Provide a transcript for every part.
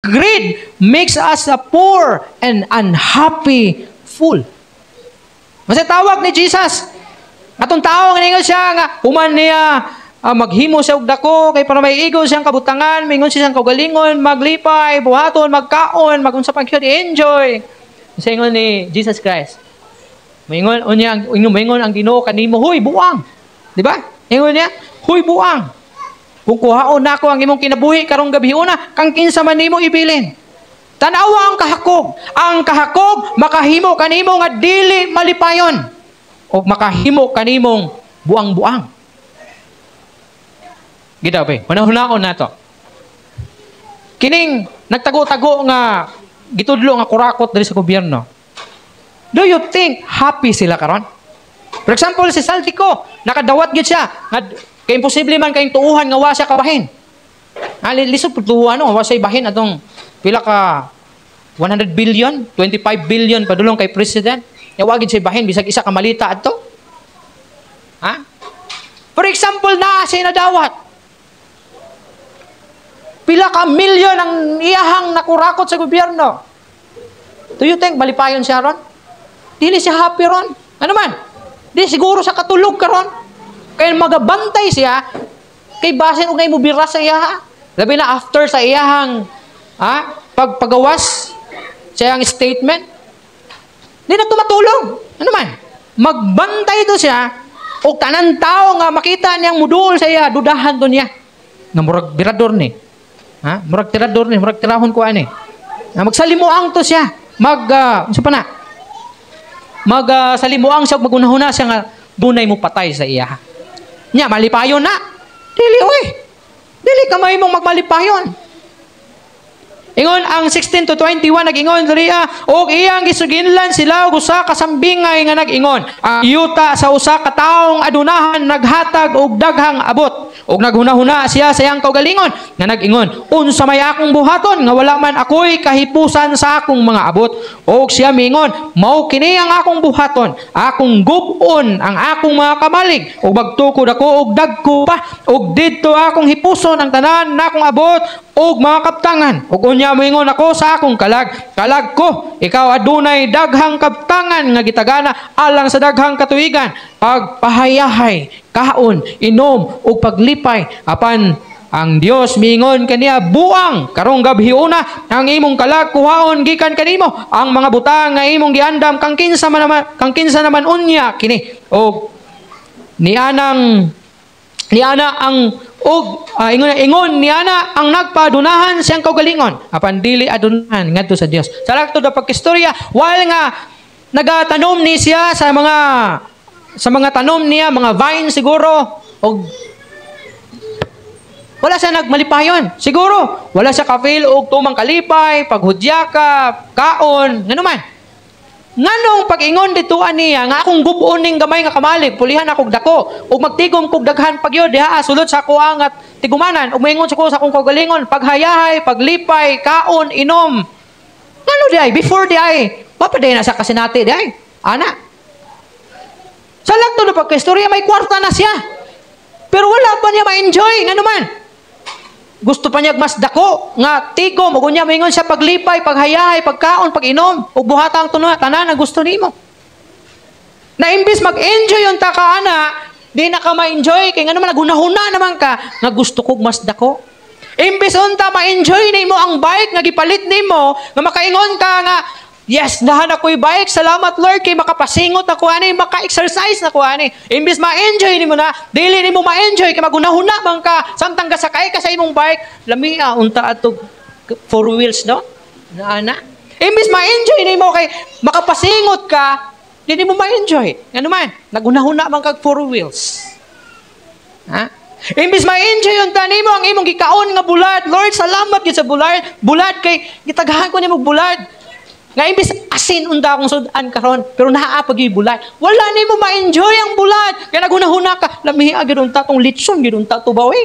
Greed makes us a poor and unhappy fool. Kasi tawag ni Jesus. Atong tao nga ningon siya nga human niya maghimo siya og dako kay para may igo siyang kabutangan, mingon siyang kaugalingon, maglipay, buhaton, magkaon, magunsa pang enjoy. Sa ingon ni Jesus Christ. Mingon ang Ginoo kanimo, huy buang. Di ba? Ingon niya, huy buang. Kung kuhaon nako ang imong kinabuhi karong gabi una, kang kinsa man nimo ibilin. Tanawa ang kahakog. Ang kahakog makahimo kanimo nga dili malipayon o makahimo kanimong buang-buang. Gitaw pa. Hunahunaon nato. Kining nagtago-tago nga gitudlo nga kurakot diri sa gobyerno. Do you think happy sila karon? For example, si Saltico, nakadawat gyud siya. Kay imposible man kayong tuuhan nga wa siya kabahin. Lisod pud tuuhan wa siya ibahin atong pila ka 100 billion, 25 billion padulong kay president. Ya wagid siya ibahin bisag isa ka malita adto. Ha? For example, na siya nadawat. Pila ka milyon ang iyahang nakurakot sa gobyerno. Do you think malipayon siya ron? Dili siya happy ron. Ano man? Di siguro sa katulog karon. Kaya magabantay siya, kay basin o ngay mo biras sa iyaha. Labi na after sa iyahang pagpagawas sa iyang statement. Di na tumatulog. Ano man? Magbantay to siya, o tanan tao nga makita niyang mudul sa iya, dudahan to niya. Na murag birador ni. Murag tirador ni, murag tirahon ko ani. Magsalimuang to siya. Salimuang siya, magunahuna siya nga, dunay mo patay sa iya. Nya, malipayon na. Dili, Dili kamay mong magmalipayon. Ingon, ang 16 to 21, nag-ingon, o iyang gisuginlan sila, usa kasambingay nga nag-ingon. Yuta sa usa ka taong adunahan, naghatag og daghang abot. Og naghunahuna siya sa iyang kaugalingon, nga nag-ingon, unsa may akong buhaton, nga wala man ako'y kahipusan sa akong mga abot. Og siya mingon, mao kini ang akong buhaton, akong gubon ang akong mga kamalig, og magtukod ako og dagko pa, og didto akong hipuson ang tanan na akong abot, og mga kaptangan. Og unya mingon ako sa akong kalag ko, ikaw adunay daghang kaptangan nga gitagana alang sa daghang katuigan, pagpahayahay, kaon, inom, ug paglipay. Apan ang Dios mingon kaniya, buang karong gabi una ang imong kalag kuhaon gikan kanimo, ang mga butang nga imong giandam kang kinsa naman unya kini. Og ingon niana ang nagpadunahan siyang kaugalingon, apan dili adunahan ngadto sa Dios. Sa lakto da pagkistorya, while nga nagatanom ni siya sa mga tanom niya, mga vine siguro, og wala siya nagmalipayon. Siguro wala siya ka-feel og tumang kalipay, paghudyakap, kaon, nganuman. Nganong pag-ingon dituan niya nga akong gubon ning gamay nga kamalig, pulihan akong dako, ug magtigom kog daghan pagyod diha sulod sa ako angat tigumanan, ug moingon ko sa akong kaugalingon, paghayahay, paglipay, kaon, inom. Ngano di ay before di ay papaday na sa kasinati di ay ana. Sa lakto na pagkaistorya may kwarta na siya, pero wala pa niya ma-enjoy. Ngano man, gusto pa niya mas dako nga tigom, ug unya moingon siya paglipay, paghayahay, pagkaon, pag-inom, ug buhatang tanan na gusto nimo. Na imbis mag-enjoy yung ana, di na ka ma-enjoy kay ngano man naghunahuna naman ka nga gusto ko mas dako. Imbis unta ma-enjoy nimo ang bike nga gipalit nimo, nga makaingon ka nga, yes, nahan ako'y bike, salamat Lord kay makapasingot ako ani, maka-exercise na ko ani. Imbis ma-enjoy nimo na, dili nimo ma-enjoy kay magunahuna man ka, samtang gasakay ka sa imong bike, lamia unta atog 4 wheels no? Na. Imbis ma-enjoy nimo kay makapasingot ka, dili mo ma-enjoy. Ngano man, nagunahuna man kag 4 wheels. Imbis ma-enjoy yung tanimo ang imong gikaon nga bulad. Lord, salamat gid sa bulad kay gitaghan ko nimo bulad. Nga imbis asin unda akong sudan karon, pero naapag yung bulad. Wala nimo ma-enjoy ang bulad. Kaya nagunahuna ka, lami agad unta tong litson gid unta to bawi.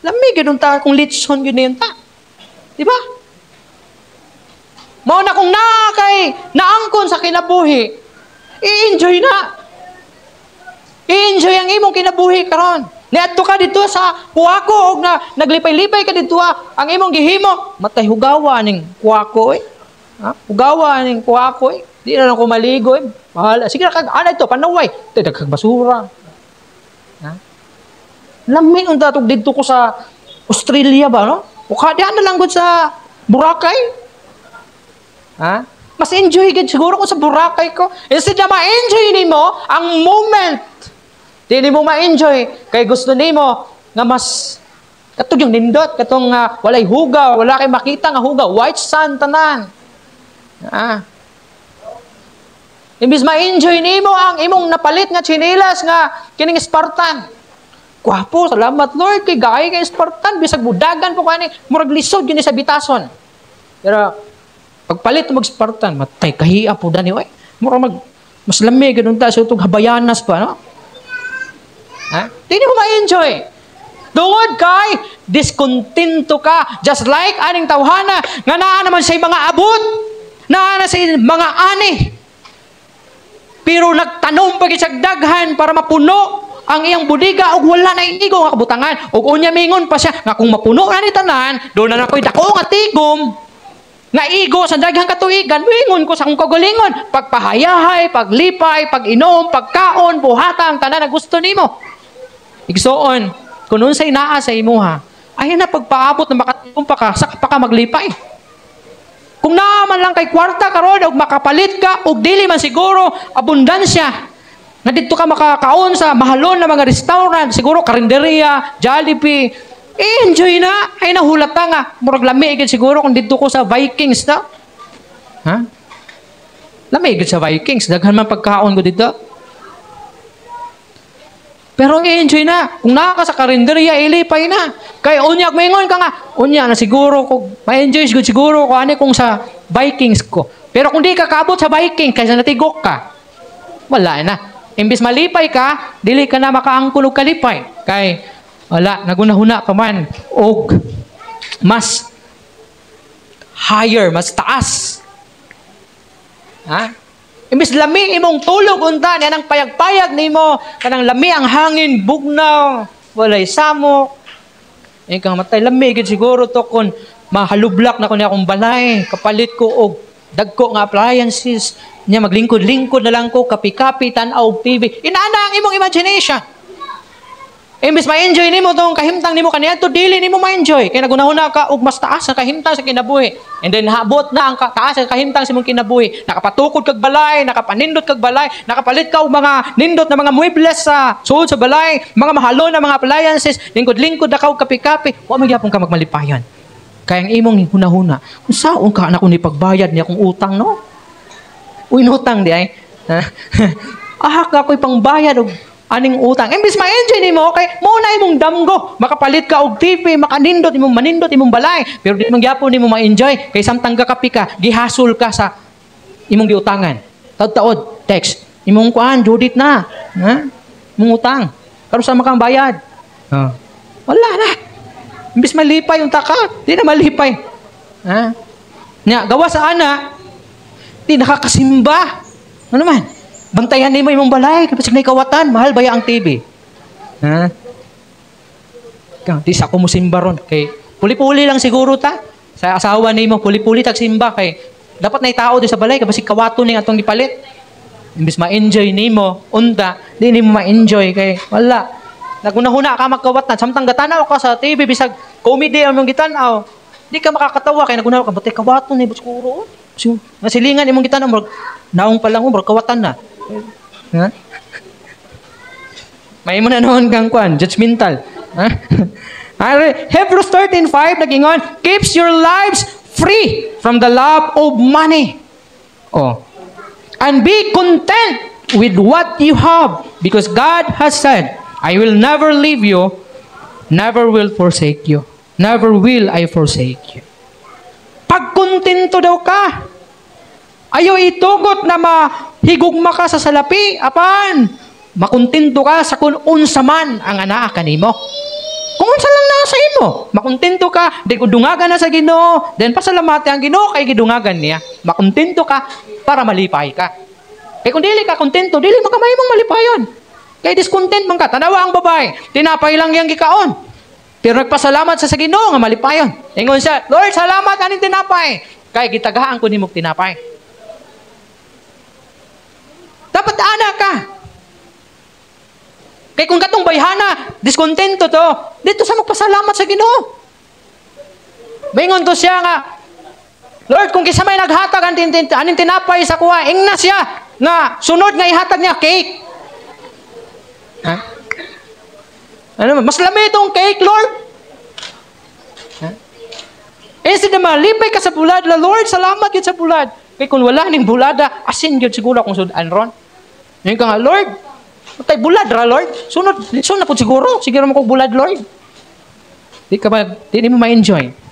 Lami gid unta kung litson gid unta. Di ba? Mao na kung naangkon sa kinabuhi, i-enjoy na. I-enjoy ang imong kinabuhi karon. Niadto ka dito sa kuwako og na naglipay-lipay ka dito ang imong gihimo. Matay hugawa ning kuwako eh. Ha? Hugawa ning kuwako eh. Di na lang ko maligo eh. Bahala. Sige na kag ana ito panaway. Dagkag basura. Ha? Lami unta tug didto ko sa Australia ba no? O kaya na lang gud sa Boracay. Ha? Mas enjoy gid siguro ko sa Boracay ko. Instead na ma-enjoy nimo ang moment. Di mo ma-enjoy kay gusto nimo nga mas katong yung nindot, katong walay hugaw, wala kay makita nga hugaw, white sand tanan. Imbis ma-enjoy nimo ang imong napalit nga tsinelas nga kining Spartan. Gwapo, salamat Lord kay gaay kay Spartan bisag budagan po kani murag lisod gini sa bitason. Pero pagpalit mag Spartan, matay kahiya po dani oy. Murag mas lamig ganun ta sa utong habayanas pa no. Ha? Di mo ma-enjoy. Tungod kay diskontento ka just like aning tawhana nga naa naman say mga abot, naa na say mga ani. Pero nagtanom pa gid daghan para mapuno ang iyang budiga og wala na igo nga kabutangan og unya mingon pa siya nga kung mapuno na ni tanan do na nakoy dako nga tigom nga igo sa daghang katuigan mingon ko sa akong kagalingon pagpahayahay paglipay pag-inom pagkaon buhatang tanan na gusto nimo igsoon kun unsay naa sa imuha ay na pagpaabot na makatigom pa ka saka pa ka maglipay kung naaman lang kay kwarta karon og makapalit ka og dili man siguro abundansya na dito ka makakaon sa mahalon na mga restaurant, siguro karinderya, Jollibee, enjoy na. Ay nahulat na nga. Murag lamig siguro kung dito ko sa Vikings na. Ha? Lamig sa Vikings. Daghan man pagkaon ko dito. Pero enjoy na. Kung naka sa karinderya, ilipay na. Kaya unya, maingon ka nga. Unya na siguro, kung ma-enjoy siguro ko ani kung sa Vikings ko. Pero kung di ka kabot sa Vikings, kaysa natigok ka, wala na. Imbis malipay ka, dili ka na makaangkon og kalipay. Kay wala nagunahuna ka man og mas higher, mas taas. Ha? Imbis lami imong tulog unta niya nang payag-payag nimo kanang lami ang hangin bugnaw, walay samok. Ikaw matay lami gid siguro to kun mahalublak na ko niya akong balay, kapalit ko og dagko nga appliances. Niya maglingkod-lingkod na lang ko, kapi-kapi, tanaw, TV. Inaana ang imong imagination. Imbis ma-enjoy nimo tong kahimtang nimo kaniya, to dili nimo ma-enjoy. Kaya nagunahuna ka og mas taas ang kahimtang sa kinabuhi. And then habot na ang taas ang kahimtang sa imong kinabuhi. Nakapatukod kag balay, nakapanindot kag balay, nakapalit ka og mga nindot na mga muebles sa suod sa balay, mga mahalon na mga appliances, lingkod-lingkod na ka og kapi-kapi. Wa man gyapon ka magmalipayon. Kaya ang imong hunahuna, kung saon ka na kung ipagbayad niya kung utang no? Uy, utang di ay. Ka ako'y pangbayad og aning utang. Imbis ma-enjoy nimo kay mo na imong damgo. Makapalit ka og TV, makanindot imong manindot imong balay. Pero di man gyapon nimo ma-enjoy kay samtang gakapi ka, gihasol ka sa imong giutangan. Taud-taod, text. Imong kuan Judith na. Ha? Imong utang. Karon sa makang bayad. Wala na. Imbis malipay yung taka, di na malipay. Ha? Nya gawa sa ana, di nakakasimba. Ano man? Bantayan nimo imong balay kapag may kawatan, mahal baya ang TV. Ha? Di sa ko mo simba ron kay puli-puli lang siguro ta. Sa asawa nimo puli-puli tag simba kay dapat nay tao di sa balay kapag kawaton ning atong gipalit. Imbis ma-enjoy nimo, unta, di nimo ma-enjoy kay wala. Nagunahuna ka magkawatan, samtang gatanaw ka sa TV bisag comedy ang imong gitanaw. Di ka makakatawa kay nagunaw ka batay kawaton ni siguro. Nasilingan imong gitanaw murag naong pa lang mo murag kawatan na. Ha? May mo na noon kang kwan, judgmental. Ha? Hebrews 13:5 nagingon, keeps your lives free from the love of money. Oh. And be content with what you have because God has said, I will never leave you, never will forsake you. Never will I forsake you. Pagkontento daw ka. Ayaw itugot na mahigugma ka sa salapi. Apan, makontento ka sa kung unsa man ang anaa kanimo. Kung unsa lang nasa imo, makontento ka, di kudungagan na sa Ginoo, then pasalamati ang Ginoo kay gidungagan niya. Makontento ka para malipay ka. Kaya kung dili ka kontento, dili makamay mong malipayon. Kay discontent man ka. Tanawa ang babae. Tinapay lang yang gikaon. Pero nagpasalamat sa Ginoo nga malipayon. Ingon siya, Lord, salamat aning tinapay. Kay gitagahan ko nimog tinapay. Dapat ana ka. Kay kung katong bayhana, diskontento to, dito sa magpasalamat sa Ginoo. Maingon to siya nga, Lord, kung kisa may naghatag aning tinapay sa kuha, ingna siya nga sunod nga ihatag niya cake. Ha? Ano, mas lami itong cake, Lord. Ha? Instead na malipay ka sa bulad, Lord, salamat yun sa bulad. Kaya kung wala ning bulada, asin yun siguro kung sudan ron. Ngayon ka nga, Lord, tay bulad ra, Lord. Sunod na po siguro. Siguro mo kong bulad, Lord. Di mo ma-enjoy.